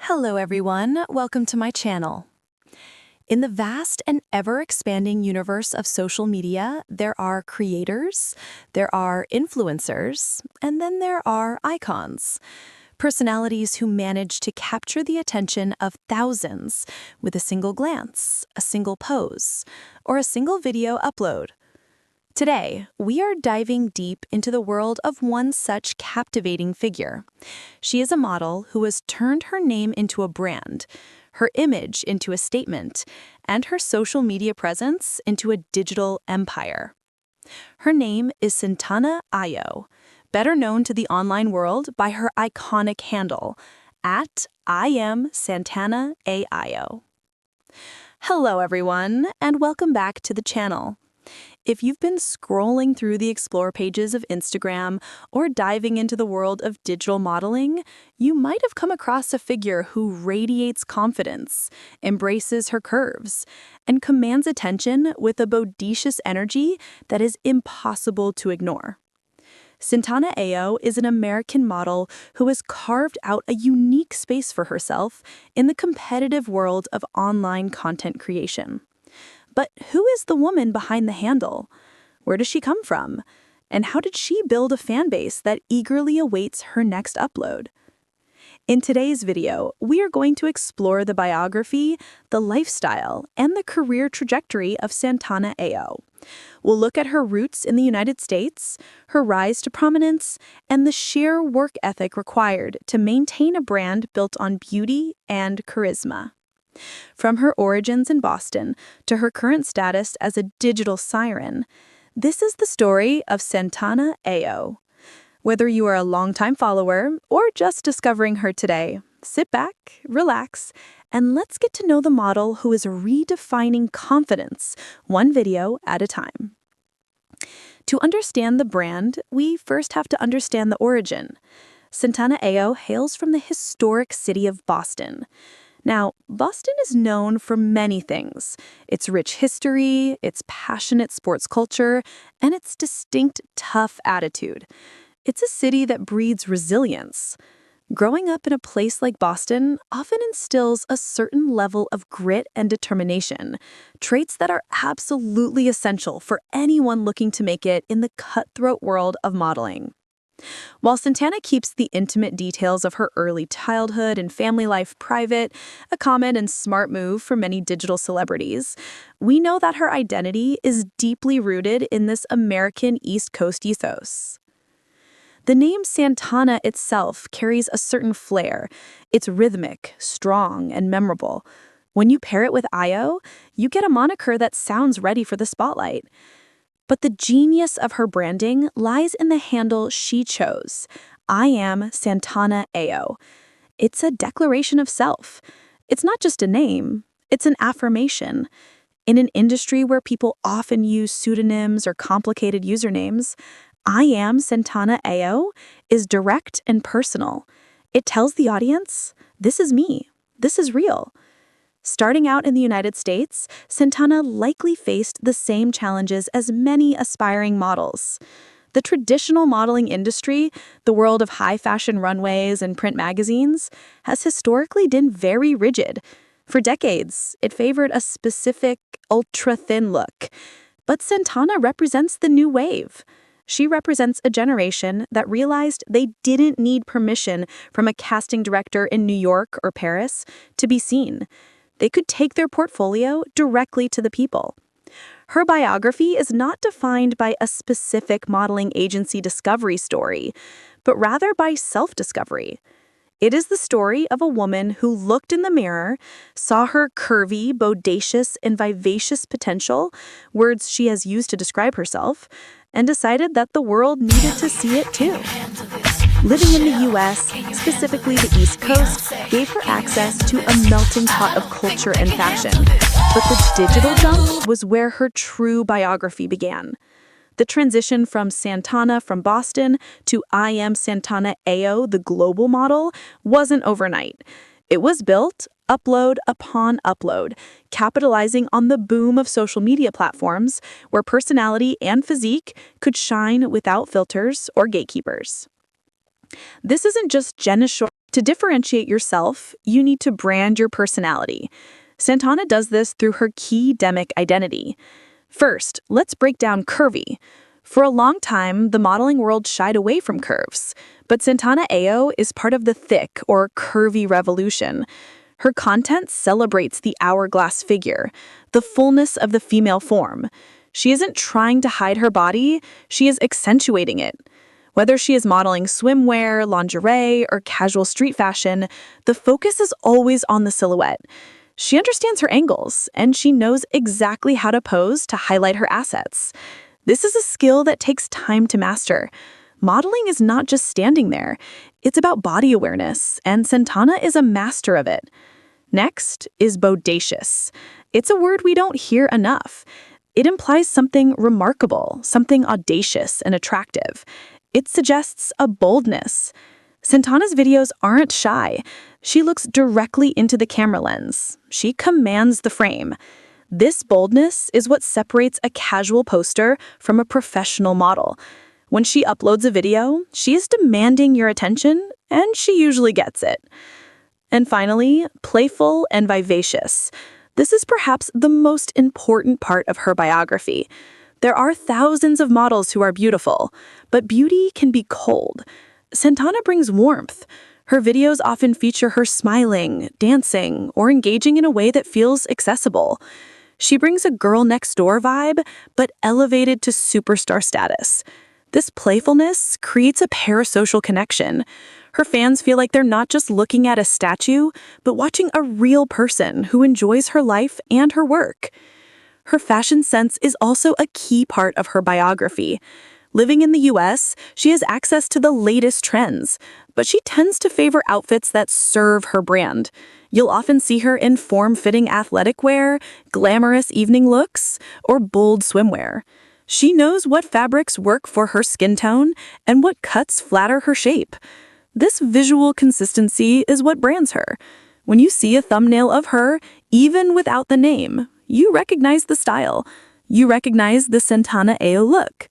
Hello everyone, welcome to my channel. In the vast and ever-expanding universe of social media, there are creators, there are influencers, and then there are icons. Personalities who manage to capture the attention of thousands with a single glance, a single pose, or a single video upload. Today, we are diving deep into the world of one such captivating figure. She is a model who has turned her name into a brand, her image into a statement, and her social media presence into a digital empire. Her name is Santana Ayo, better known to the online world by her iconic handle, @IamSantana Ayo. Hello everyone, and welcome back to the channel. If you've been scrolling through the Explore pages of Instagram or diving into the world of digital modeling, you might have come across a figure who radiates confidence, embraces her curves, and commands attention with a bodacious energy that is impossible to ignore. Santana Ayo is an American model who has carved out a unique space for herself in the competitive world of online content creation. But who is the woman behind the handle? Where does she come from? And how did she build a fan base that eagerly awaits her next upload? In today's video, we are going to explore the biography, the lifestyle, and the career trajectory of Santana Ayo. We'll look at her roots in the United States, her rise to prominence, and the sheer work ethic required to maintain a brand built on beauty and charisma. From her origins in Boston to her current status as a digital siren, this is the story of Santana Ayo. Whether you are a longtime follower or just discovering her today, sit back, relax, and let's get to know the model who is redefining confidence, one video at a time. To understand the brand, we first have to understand the origin. Santana Ayo hails from the historic city of Boston. Now, Boston is known for many things: its rich history, its passionate sports culture, and its distinct tough attitude. It's a city that breeds resilience. Growing up in a place like Boston often instills a certain level of grit and determination, traits that are absolutely essential for anyone looking to make it in the cutthroat world of modeling. While Santana keeps the intimate details of her early childhood and family life private, a common and smart move for many digital celebrities, we know that her identity is deeply rooted in this American East Coast ethos. The name Santana itself carries a certain flair. It's rhythmic, strong, and memorable. When you pair it with Ayo, you get a moniker that sounds ready for the spotlight. But the genius of her branding lies in the handle she chose, I am Santana Ayo. It's a declaration of self. It's not just a name, it's an affirmation. In an industry where people often use pseudonyms or complicated usernames, I am Santana Ayo is direct and personal. It tells the audience, this is me, this is real. Starting out in the United States, Santana likely faced the same challenges as many aspiring models. The traditional modeling industry, the world of high-fashion runways and print magazines, has historically been very rigid. For decades, it favored a specific, ultra-thin look. But Santana represents the new wave. She represents a generation that realized they didn't need permission from a casting director in New York or Paris to be seen. They could take their portfolio directly to the people. Her biography is not defined by a specific modeling agency discovery story, but rather by self-discovery. It is the story of a woman who looked in the mirror, saw her curvy, bodacious, and vivacious potential, words she has used to describe herself, and decided that the world needed to see it too. Living in the U.S., specifically the East Coast, gave her access to a melting pot of culture and fashion. But the digital jump was where her true biography began. The transition from Santana from Boston to I am Santana Ayo, the global model, wasn't overnight. It was built upload upon upload, capitalizing on the boom of social media platforms where personality and physique could shine without filters or gatekeepers. This isn't just Jenna Shore To differentiate yourself, you need to brand your personality. Santana does this through her key demic identity. First, let's break down Curvy. For a long time, the modeling world shied away from curves, but Santana Ayo is part of the thick or curvy revolution. Her content celebrates the hourglass figure, the fullness of the female form. She isn't trying to hide her body, she is accentuating it. Whether she is modeling swimwear, lingerie, or casual street fashion, the focus is always on the silhouette. She understands her angles, and she knows exactly how to pose to highlight her assets. This is a skill that takes time to master. Modeling is not just standing there. It's about body awareness, and Santana is a master of it. Next is bodacious. It's a word we don't hear enough. It implies something remarkable, something audacious and attractive. It suggests a boldness. Santana's videos aren't shy. She looks directly into the camera lens. She commands the frame. This boldness is what separates a casual poster from a professional model. When she uploads a video, she is demanding your attention, and she usually gets it. And finally, playful and vivacious. This is perhaps the most important part of her biography. There are thousands of models who are beautiful, but beauty can be cold. Santana brings warmth. Her videos often feature her smiling, dancing, or engaging in a way that feels accessible. She brings a girl next door vibe, but elevated to superstar status. This playfulness creates a parasocial connection. Her fans feel like they're not just looking at a statue, but watching a real person who enjoys her life and her work. Her fashion sense is also a key part of her biography. Living in the US, she has access to the latest trends, but she tends to favor outfits that serve her brand. You'll often see her in form-fitting athletic wear, glamorous evening looks, or bold swimwear. She knows what fabrics work for her skin tone and what cuts flatter her shape. This visual consistency is what brands her. When you see a thumbnail of her, even without the name, you recognize the style. You recognize the Santana Ayo look.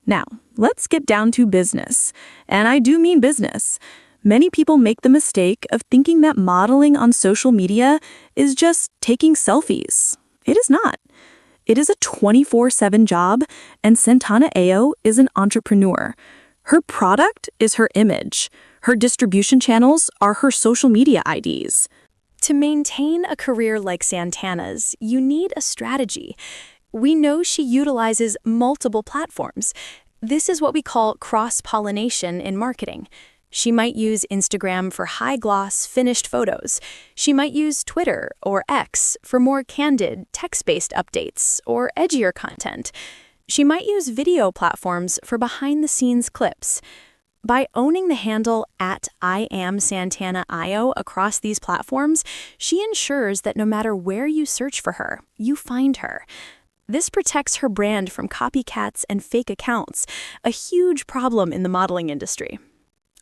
Now, let's get down to business. And I do mean business. Many people make the mistake of thinking that modeling on social media is just taking selfies. It is not. It is a 24/7 job, and Santana Ayo is an entrepreneur. Her product is her image. Her distribution channels are her social media IDs. To maintain a career like Santana's, you need a strategy. We know she utilizes multiple platforms. This is what we call cross-pollination in marketing. She might use Instagram for high-gloss, finished photos. She might use Twitter or X for more candid, text-based updates or edgier content. She might use video platforms for behind-the-scenes clips. By owning the handle @IamSantanaAyo across these platforms, she ensures that no matter where you search for her, you find her. This protects her brand from copycats and fake accounts, a huge problem in the modeling industry.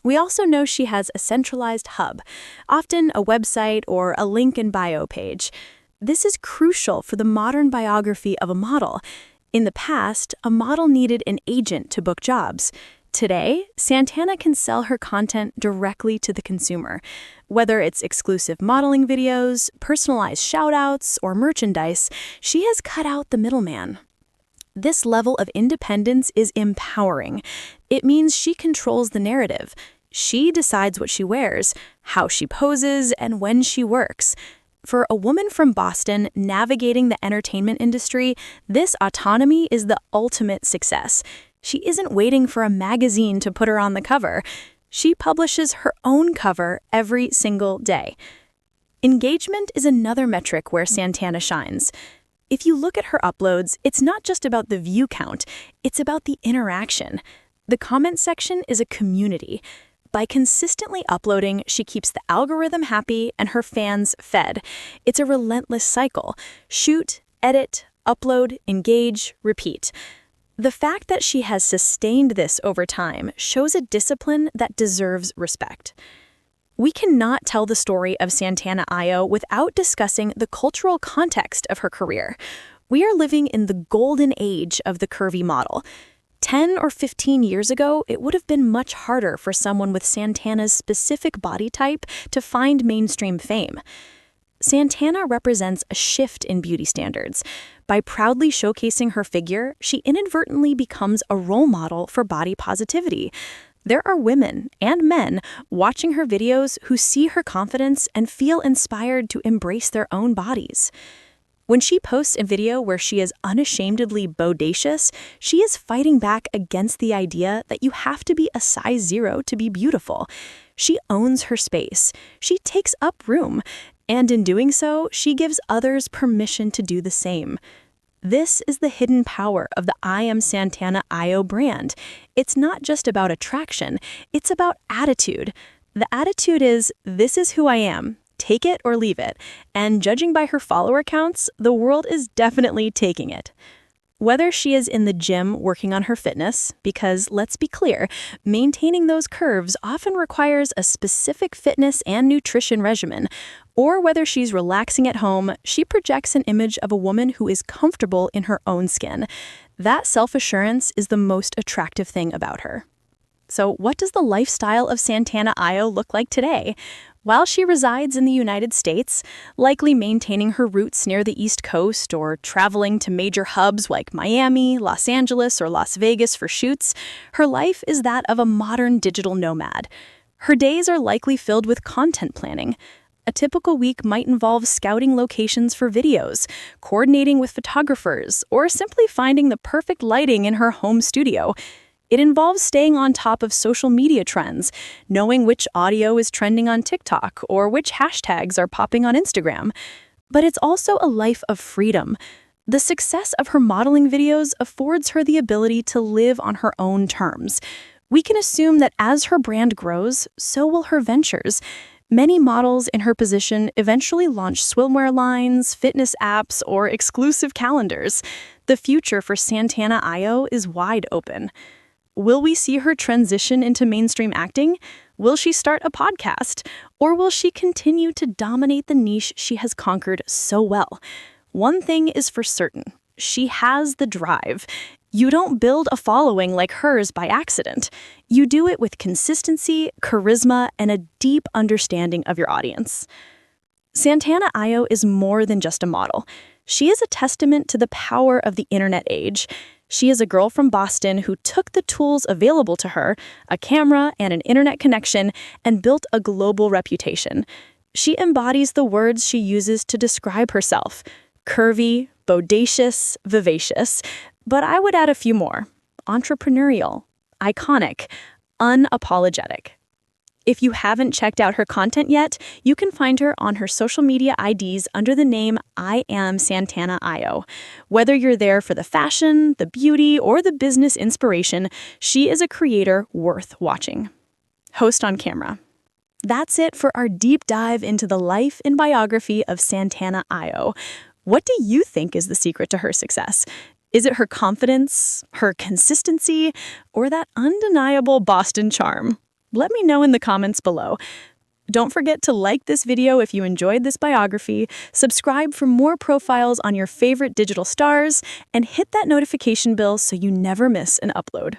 We also know she has a centralized hub, often a website or a link in bio page. This is crucial for the modern biography of a model. In the past, a model needed an agent to book jobs. Today, Santana can sell her content directly to the consumer. Whether it's exclusive modeling videos, personalized shoutouts, or merchandise, she has cut out the middleman. This level of independence is empowering. It means she controls the narrative. She decides what she wears, how she poses, and when she works. For a woman from Boston navigating the entertainment industry, this autonomy is the ultimate success. She isn't waiting for a magazine to put her on the cover. She publishes her own cover every single day. Engagement is another metric where Santana shines. If you look at her uploads, it's not just about the view count, it's about the interaction. The comment section is a community. By consistently uploading, she keeps the algorithm happy and her fans fed. It's a relentless cycle. Shoot, edit, upload, engage, repeat. The fact that she has sustained this over time shows a discipline that deserves respect. We cannot tell the story of Santana Ayo without discussing the cultural context of her career. We are living in the golden age of the curvy model. 10 or 15 years ago, it would have been much harder for someone with Santana's specific body type to find mainstream fame. Santana represents a shift in beauty standards. By proudly showcasing her figure, she inadvertently becomes a role model for body positivity. There are women and men watching her videos who see her confidence and feel inspired to embrace their own bodies. When she posts a video where she is unashamedly bodacious, she is fighting back against the idea that you have to be a size 0 to be beautiful. She owns her space. She takes up room. And in doing so, she gives others permission to do the same. This is the hidden power of the I Am Santana Ayo brand. It's not just about attraction, it's about attitude. The attitude is, this is who I am. Take it or leave it. And judging by her follower counts, the world is definitely taking it. Whether she is in the gym working on her fitness, because let's be clear, maintaining those curves often requires a specific fitness and nutrition regimen, or whether she's relaxing at home, she projects an image of a woman who is comfortable in her own skin. That self-assurance is the most attractive thing about her. So what does the lifestyle of Santana Ayo look like today? While she resides in the United States, likely maintaining her roots near the East Coast or traveling to major hubs like Miami, Los Angeles, or Las Vegas for shoots, her life is that of a modern digital nomad. Her days are likely filled with content planning. A typical week might involve scouting locations for videos, coordinating with photographers, or simply finding the perfect lighting in her home studio. It involves staying on top of social media trends, knowing which audio is trending on TikTok or which hashtags are popping on Instagram. But it's also a life of freedom. The success of her modeling videos affords her the ability to live on her own terms. We can assume that as her brand grows, so will her ventures. Many models in her position eventually launch swimwear lines, fitness apps, or exclusive calendars. The future for Santana Ayo is wide open. Will we see her transition into mainstream acting? Will she start a podcast? Or will she continue to dominate the niche she has conquered so well? One thing is for certain. She has the drive. You don't build a following like hers by accident. You do it with consistency, charisma, and a deep understanding of your audience. Santana Ayo is more than just a model. She is a testament to the power of the internet age. She is a girl from Boston who took the tools available to her, a camera and an internet connection, and built a global reputation. She embodies the words she uses to describe herself: curvy, bodacious, vivacious. But I would add a few more: entrepreneurial, iconic, unapologetic. If you haven't checked out her content yet, you can find her on her social media IDs under the name I Am Santana Ayo. Whether you're there for the fashion, the beauty, or the business inspiration, she is a creator worth watching. Host on camera. That's it for our deep dive into the life and biography of Santana Ayo. What do you think is the secret to her success? Is it her confidence, her consistency, or that undeniable Boston charm? Let me know in the comments below. Don't forget to like this video if you enjoyed this biography, subscribe for more profiles on your favorite digital stars, and hit that notification bell so you never miss an upload.